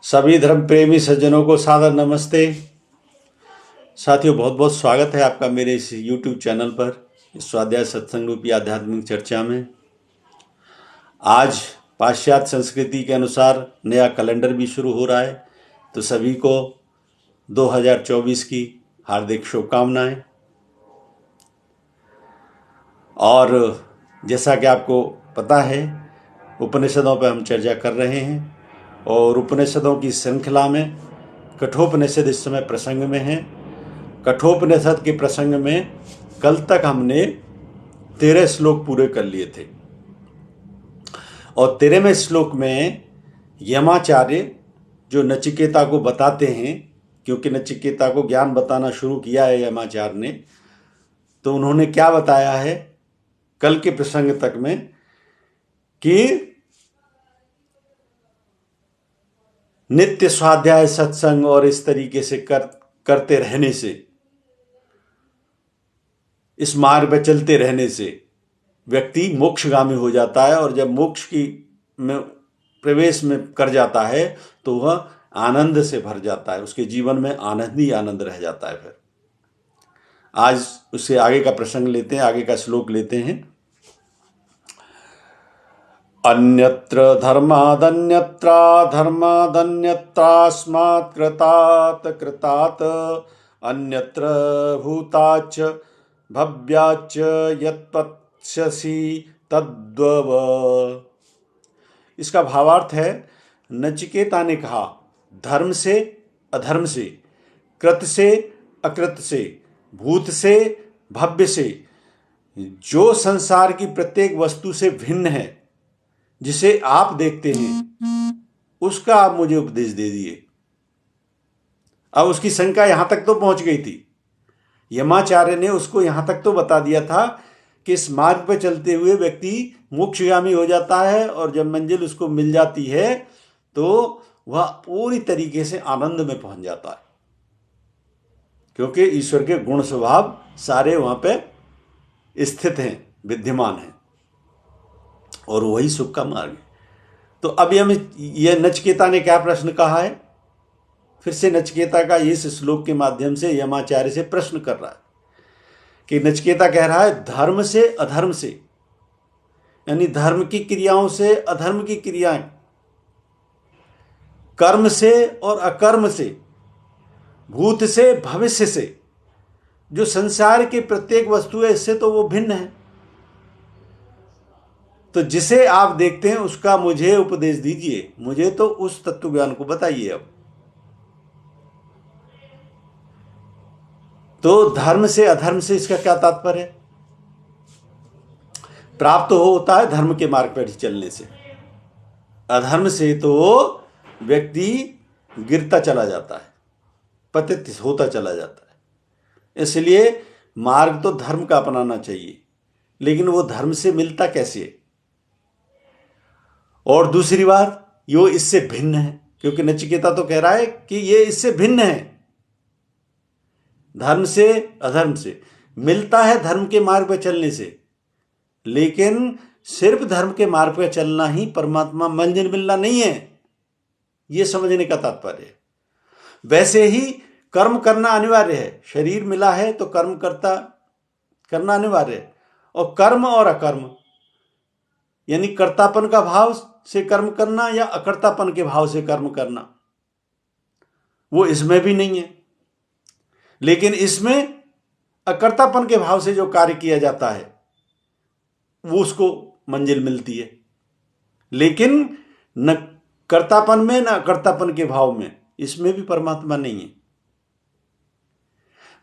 सभी धर्म प्रेमी सज्जनों को सादर नमस्ते। साथियों, बहुत बहुत स्वागत है आपका मेरे इस YouTube चैनल पर, इस स्वाध्याय सत्संग रूपी आध्यात्मिक चर्चा में। आज पाश्चात्य संस्कृति के अनुसार नया कैलेंडर भी शुरू हो रहा है, तो सभी को 2024 की हार्दिक शुभकामनाएं। और जैसा कि आपको पता है, उपनिषदों पर हम चर्चा कर रहे हैं और उपनिषदों की श्रृंखला में कठोपनिषद इस समय प्रसंग में है। कठोपनिषद के प्रसंग में कल तक हमने 13 श्लोक पूरे कर लिए थे और 13वें श्लोक में यमाचार्य जो नचिकेता को बताते हैं, क्योंकि नचिकेता को ज्ञान बताना शुरू किया है यमाचार्य ने, तो उन्होंने क्या बताया है कल के प्रसंग तक में कि नित्य स्वाध्याय सत्संग और इस तरीके से करते रहने से, इस मार्ग पर चलते रहने से व्यक्ति मोक्षगामी हो जाता है। और जब मोक्ष की में प्रवेश में कर जाता है तो वह आनंद से भर जाता है, उसके जीवन में आनंद ही आनंद रह जाता है। फिर आज उससे आगे का प्रसंग लेते हैं, आगे का श्लोक लेते हैं। अन्यत्र धर्मादन्यत्रास्मात् कृतात् अन्यत्र भूताच्च भव्याच्च यत्पश्यसि तद्वव। इसका भावार्थ है, नचिकेता ने कहा, धर्म से अधर्म से, कृत से अकृत से, भूत से भव्य से, जो संसार की प्रत्येक वस्तु से भिन्न है, जिसे आप देखते हैं, उसका आप मुझे उपदेश दे दिए। अब उसकी शंका यहां तक तो पहुंच गई थी। यमाचार्य ने उसको यहां तक तो बता दिया था कि इस मार्ग पर चलते हुए व्यक्ति मोक्षगामी हो जाता है और जब मंजिल उसको मिल जाती है तो वह पूरी तरीके से आनंद में पहुंच जाता है, क्योंकि ईश्वर के गुण स्वभाव सारे वहां पे स्थित हैं, विद्यमान हैं, और वही सुख का मार्ग है। तो अब यह नचिकेता ने क्या प्रश्न कहा है, फिर से नचिकेता का इस श्लोक के माध्यम से यमाचार्य से प्रश्न कर रहा है कि नचिकेता कह रहा है, धर्म से अधर्म से, यानी धर्म की क्रियाओं से अधर्म की क्रियाएं, कर्म से और अकर्म से, भूत से भविष्य से, जो संसार की प्रत्येक वस्तु है इससे तो वो भिन्न है, तो जिसे आप देखते हैं उसका मुझे उपदेश दीजिए, मुझे तो उस तत्व ज्ञान को बताइए। अब तो धर्म से अधर्म से इसका क्या तात्पर्य है? प्राप्त होता है धर्म के मार्ग पर चलने से, अधर्म से तो व्यक्ति गिरता चला जाता है, पतित होता चला जाता है। इसलिए मार्ग तो धर्म का अपनाना चाहिए, लेकिन वो धर्म से मिलता कैसे है? और दूसरी बात, यो इससे भिन्न है, क्योंकि नचिकेता तो कह रहा है कि ये इससे भिन्न है। धर्म से अधर्म से मिलता है धर्म के मार्ग पर चलने से, लेकिन सिर्फ धर्म के मार्ग पर चलना ही परमात्मा मंजिल मिलना नहीं है, यह समझने का तात्पर्य है। वैसे ही कर्म करना अनिवार्य है, शरीर मिला है तो कर्म करना अनिवार्य है। और कर्म और अकर्म, यानी कर्तापन का भाव से कर्म करना या अकर्तापन के भाव से कर्म करना, वो इसमें भी नहीं है। लेकिन इसमें अकर्तापन के भाव से जो कार्य किया जाता है वो उसको मंजिल मिलती है, लेकिन न कर्तापन में न अकर्तापन के भाव में, इसमें भी परमात्मा नहीं है।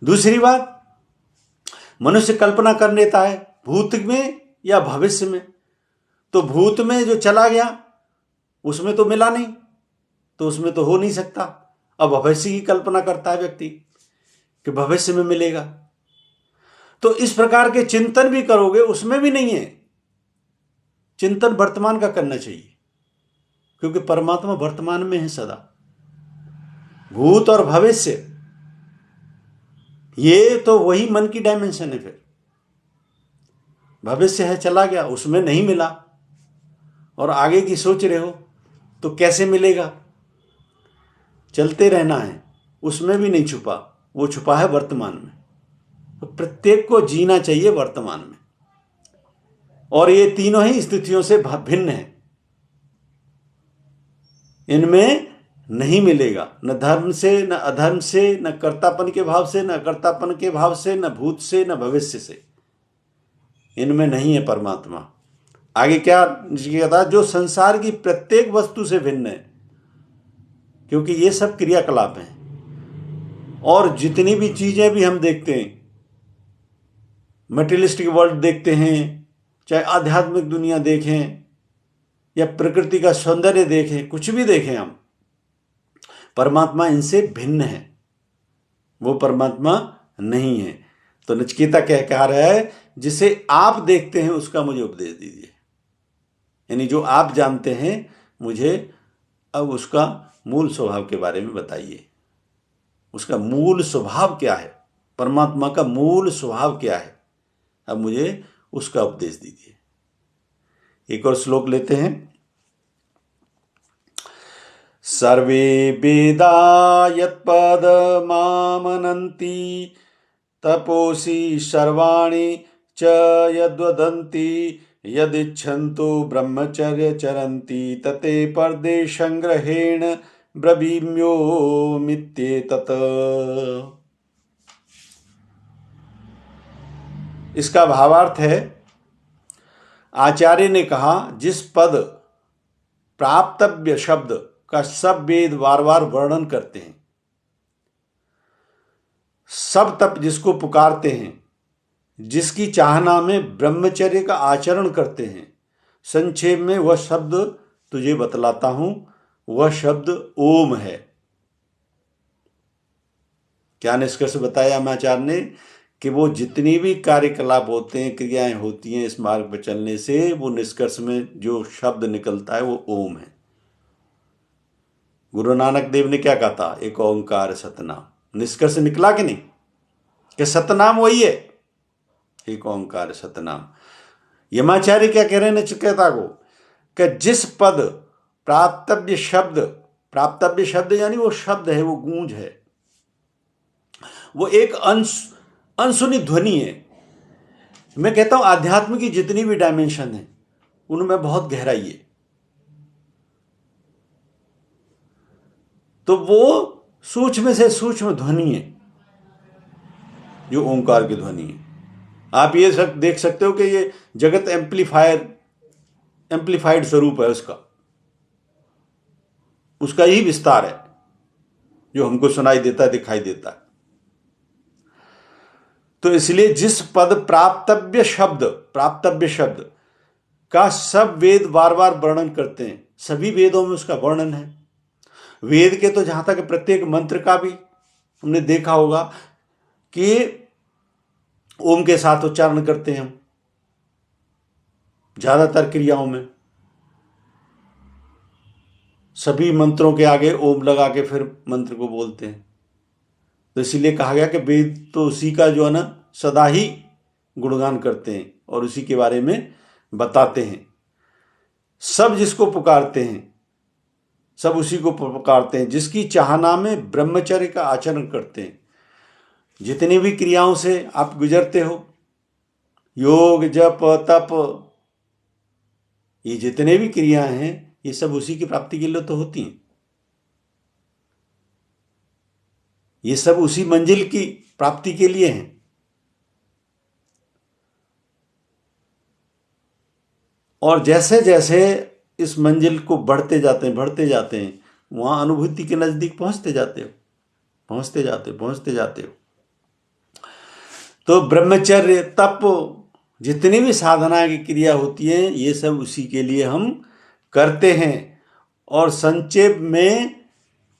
दूसरी बात, मनुष्य कल्पना कर लेता है भूत में या भविष्य में, तो भूत में जो चला गया उसमें तो मिला नहीं, तो उसमें तो हो नहीं सकता। अब भविष्य की कल्पना करता है व्यक्ति कि भविष्य में मिलेगा, तो इस प्रकार के चिंतन भी करोगे उसमें भी नहीं है। चिंतन वर्तमान का करना चाहिए, क्योंकि परमात्मा वर्तमान में है सदा। भूत और भविष्य ये तो वही मन की डायमेंशन है। फिर भविष्य है, चला गया, उसमें नहीं मिला, और आगे की सोच रहे हो तो कैसे मिलेगा? चलते रहना है, उसमें भी नहीं छुपा, वो छुपा है वर्तमान में। तो प्रत्येक को जीना चाहिए वर्तमान में, और ये तीनों ही स्थितियों से भिन्न है। इनमें नहीं मिलेगा, न धर्म से, न अधर्म से, न कर्तापन के भाव से, न अकर्तापन के भाव से, न भूत से, न भविष्य से। इनमें नहीं है परमात्मा। आगे क्या था, जो संसार की प्रत्येक वस्तु से भिन्न है, क्योंकि ये सब क्रियाकलाप हैं। और जितनी भी चीजें भी हम देखते हैं, मटेरियलिस्टिक वर्ल्ड देखते हैं, चाहे आध्यात्मिक दुनिया देखें या प्रकृति का सौंदर्य देखें, कुछ भी देखें हम, परमात्मा इनसे भिन्न है, वो परमात्मा नहीं है। तो नचिकेता कह रहा है, जिसे आप देखते हैं उसका मुझे उपदेश दीजिए, यानी जो आप जानते हैं मुझे अब उसका मूल स्वभाव के बारे में बताइए। उसका मूल स्वभाव क्या है, परमात्मा का मूल स्वभाव क्या है, अब मुझे उसका उपदेश दीजिए। एक और श्लोक लेते हैं। सर्वे वेदा यत्पदमामनन्ति तपोसी सर्वाणि च यद्वदन्ति यदिच्छन्तु ब्रह्मचर्य चरन्ति तते पर्दे संग्रहेण ब्रवीम्योमित्येतत्। इसका भावार्थ है, आचार्य ने कहा, जिस पद प्राप्तव्य शब्द का सब वेद बार बार वर्णन करते हैं, सब तप जिसको पुकारते हैं, जिसकी चाहना में ब्रह्मचर्य का आचरण करते हैं, संक्षेप में वह शब्द तुझे बतलाता हूं, वह शब्द ओम है। क्या निष्कर्ष बताया आचार्य ने कि वो जितनी भी कार्यकलाप होते हैं, क्रियाएं होती हैं इस मार्ग पर चलने से, वो निष्कर्ष में जो शब्द निकलता है वो ओम है। गुरु नानक देव ने क्या कहा था, एक ओंकार सतनाम। निष्कर्ष निकला कि नहीं, कि सतनाम वही है, एक ओंकार सतनाम। यमाचार्य क्या कह रहे हैं नचिकेता को, कि जिस पद प्राप्तव्य शब्द, प्राप्तव्य शब्द यानी वो शब्द है, वो गूंज है, वो एक अनसुनी ध्वनि है। मैं कहता हूं आध्यात्म की जितनी भी डायमेंशन है उनमें बहुत गहराई है। तो वो सूक्ष्म से सूक्ष्म ध्वनि है जो ओंकार की ध्वनि है। आप ये सब देख सकते हो कि ये जगत एम्प्लीफाइड स्वरूप है उसका यही विस्तार है जो हमको सुनाई देता है, दिखाई देता है। तो इसलिए जिस पद प्राप्तव्य शब्द का सब वेद बार बार वर्णन करते हैं, सभी वेदों में उसका वर्णन है। वेद के तो जहां तक प्रत्येक मंत्र का भी हमने देखा होगा कि ओम के साथ उच्चारण करते हैं हम ज्यादातर क्रियाओं में, सभी मंत्रों के आगे ओम लगा के फिर मंत्र को बोलते हैं। तो इसीलिए कहा गया कि वेद तो उसी का जो है ना सदा ही गुणगान करते हैं और उसी के बारे में बताते हैं। सब जिसको पुकारते हैं, सब उसी को पुकारते हैं, जिसकी चाहना में ब्रह्मचर्य का आचरण करते हैं। जितनी भी क्रियाओं से आप गुजरते हो, योग जप तप, ये जितने भी क्रियाएं हैं, ये सब उसी की प्राप्ति के लिए तो होती हैं। ये सब उसी मंजिल की प्राप्ति के लिए हैं। और जैसे जैसे इस मंजिल को बढ़ते जाते हैं, वहां अनुभूति के नजदीक पहुंचते जाते हो। तो ब्रह्मचर्य तप, जितनी भी साधना की क्रिया होती है, ये सब उसी के लिए हम करते हैं। और संक्षेप में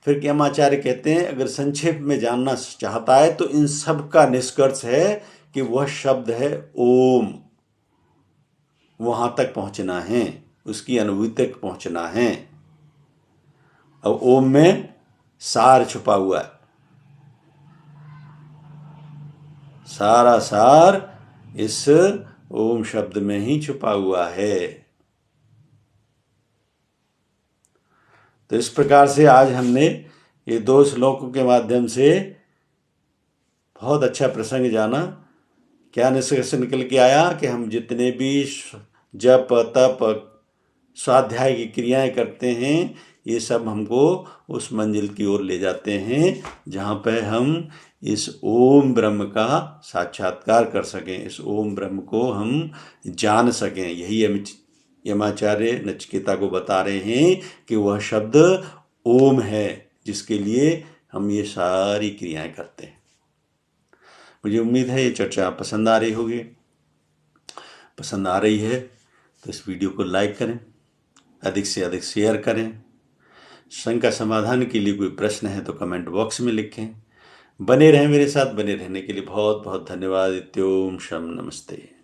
फिर यमाचार्य कहते हैं, अगर संक्षेप में जानना चाहता है तो इन सब का निष्कर्ष है कि वह शब्द है ओम। वहां तक पहुंचना है, उसकी अनुभूति तक पहुंचना है। अब ओम में सार छुपा हुआ है, सारा सार इस ओम शब्द में ही छुपा हुआ है। तो इस प्रकार से आज हमने ये 2 श्लोकों के माध्यम से बहुत अच्छा प्रसंग जाना। क्या निष्कर्ष निकल के आया कि हम जितने भी जप तप स्वाध्याय की क्रियाएं करते हैं, ये सब हमको उस मंजिल की ओर ले जाते हैं जहाँ पे हम इस ओम ब्रह्म का साक्षात्कार कर सकें, इस ओम ब्रह्म को हम जान सकें। यही यमाचार्य नचिकेता को बता रहे हैं कि वह शब्द ओम है, जिसके लिए हम ये सारी क्रियाएं करते हैं। मुझे उम्मीद है ये चर्चा पसंद आ रही होगी। पसंद आ रही है तो इस वीडियो को लाइक करें, अधिक से अधिक शेयर करें। शंका समाधान के लिए कोई प्रश्न है तो कमेंट बॉक्स में लिखें। बने रहें मेरे साथ। बने रहने के लिए बहुत बहुत धन्यवाद। इत्योम शम नमस्ते।